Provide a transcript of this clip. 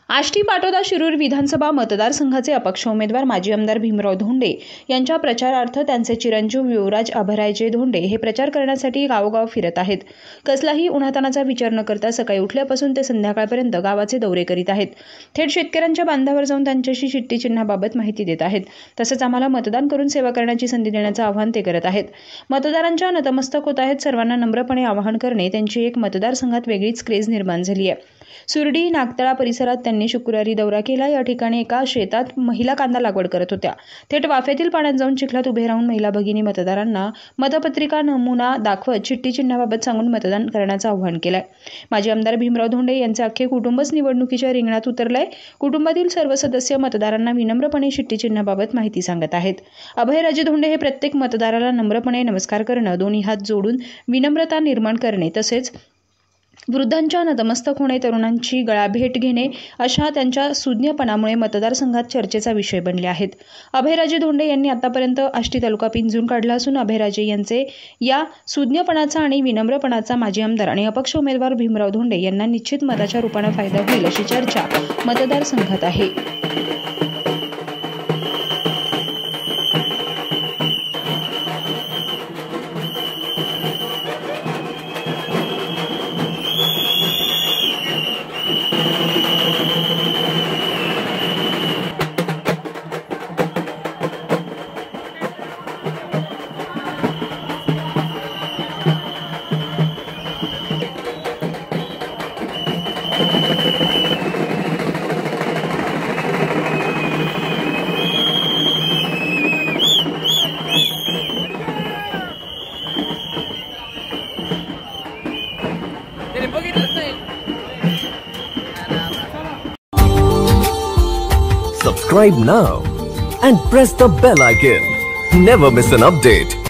आष्टी पाटोदा शिरूर विधानसभा मतदारसंघाचे अपक्ष उमेदवार माजी आमदार भीमराव धोंडे यांच्या प्रचारार्थ त्यांचे चिरंजीव युवराज अभयराजे धोंडे हे प्रचार करण्यासाठी गावोगाव फिरत आहेत। कसलाही उन्हातानाचा विचार न करता सकाळी उठल्यापासून ते संध्याकाळपर्यंत गावाचे दौरे करीत आहेत। थेट शेतकऱ्यांच्या बांधावर जाऊन त्यांच्याशी चिठ्ठी चिन्हाबाबत माहिती देत आहेत। तसेच आम्हाला मतदान करून सेवा करण्याची संधी देण्याचे आवाहन ते करत आहेत। मतदारांच्या नतमस्तक होत आहेत। सर्वांना नम्रपणे आवाहन करणे त्यांची एक मतदारसंघात वेगळीच क्रेज निर्माण झाली आहे। सुरडी नागतळा परिसरात त्यांनी शुक्रवारी दौरा केला। या ठिकाणी एका शेतात महिला कांदा लागवड करत होत्या। थेट वाफेतील पाण्यात जाऊन चिखलात उभे राहून महिला भगिनी मतदारांना मतपत्रिका नमुना दाखवत चिठ्ठी चिन्हाबाबत सांगून मतदान करण्याचं आवाहन केलंय। माजी आमदार भीमराव धोंडे यांचे अख्खे कुटुंबच निवडणुकीच्या रिंगणात उतरलंय। कुटुंबातील सर्व सदस्य मतदारांना विनम्रपणे चिठ्ठी चिन्हाबाबत माहिती सांगत आहेत। अभयराजे धोंडे हे प्रत्येक मतदाराला नम्रपणे नमस्कार करणं, दोन्ही हात जोडून विनम्रता निर्माण करणे, तसेच वृद्धांच्या नतमस्तक होणे, तरुणांची गळाभेट घेणे अशा त्यांच्या सुज्ञपणामुळे मतदारसंघात चर्चेचा विषय बनले आहेत। अभयराजे धोंडे यांनी आतापर्यंत आष्टी तालुका पिंजून काढला असून अभयराजे यांचे या सुज्ञपणाचा आणि विनम्रपणाचा माजी आमदार आणि अपक्ष उमेदवार भीमराव धोंडे यांना निश्चित मताच्या रूपाने फायदा होईल अशी चर्चा मतदारसंघात आहे। Subscribe now and press the bell icon. Never miss an update.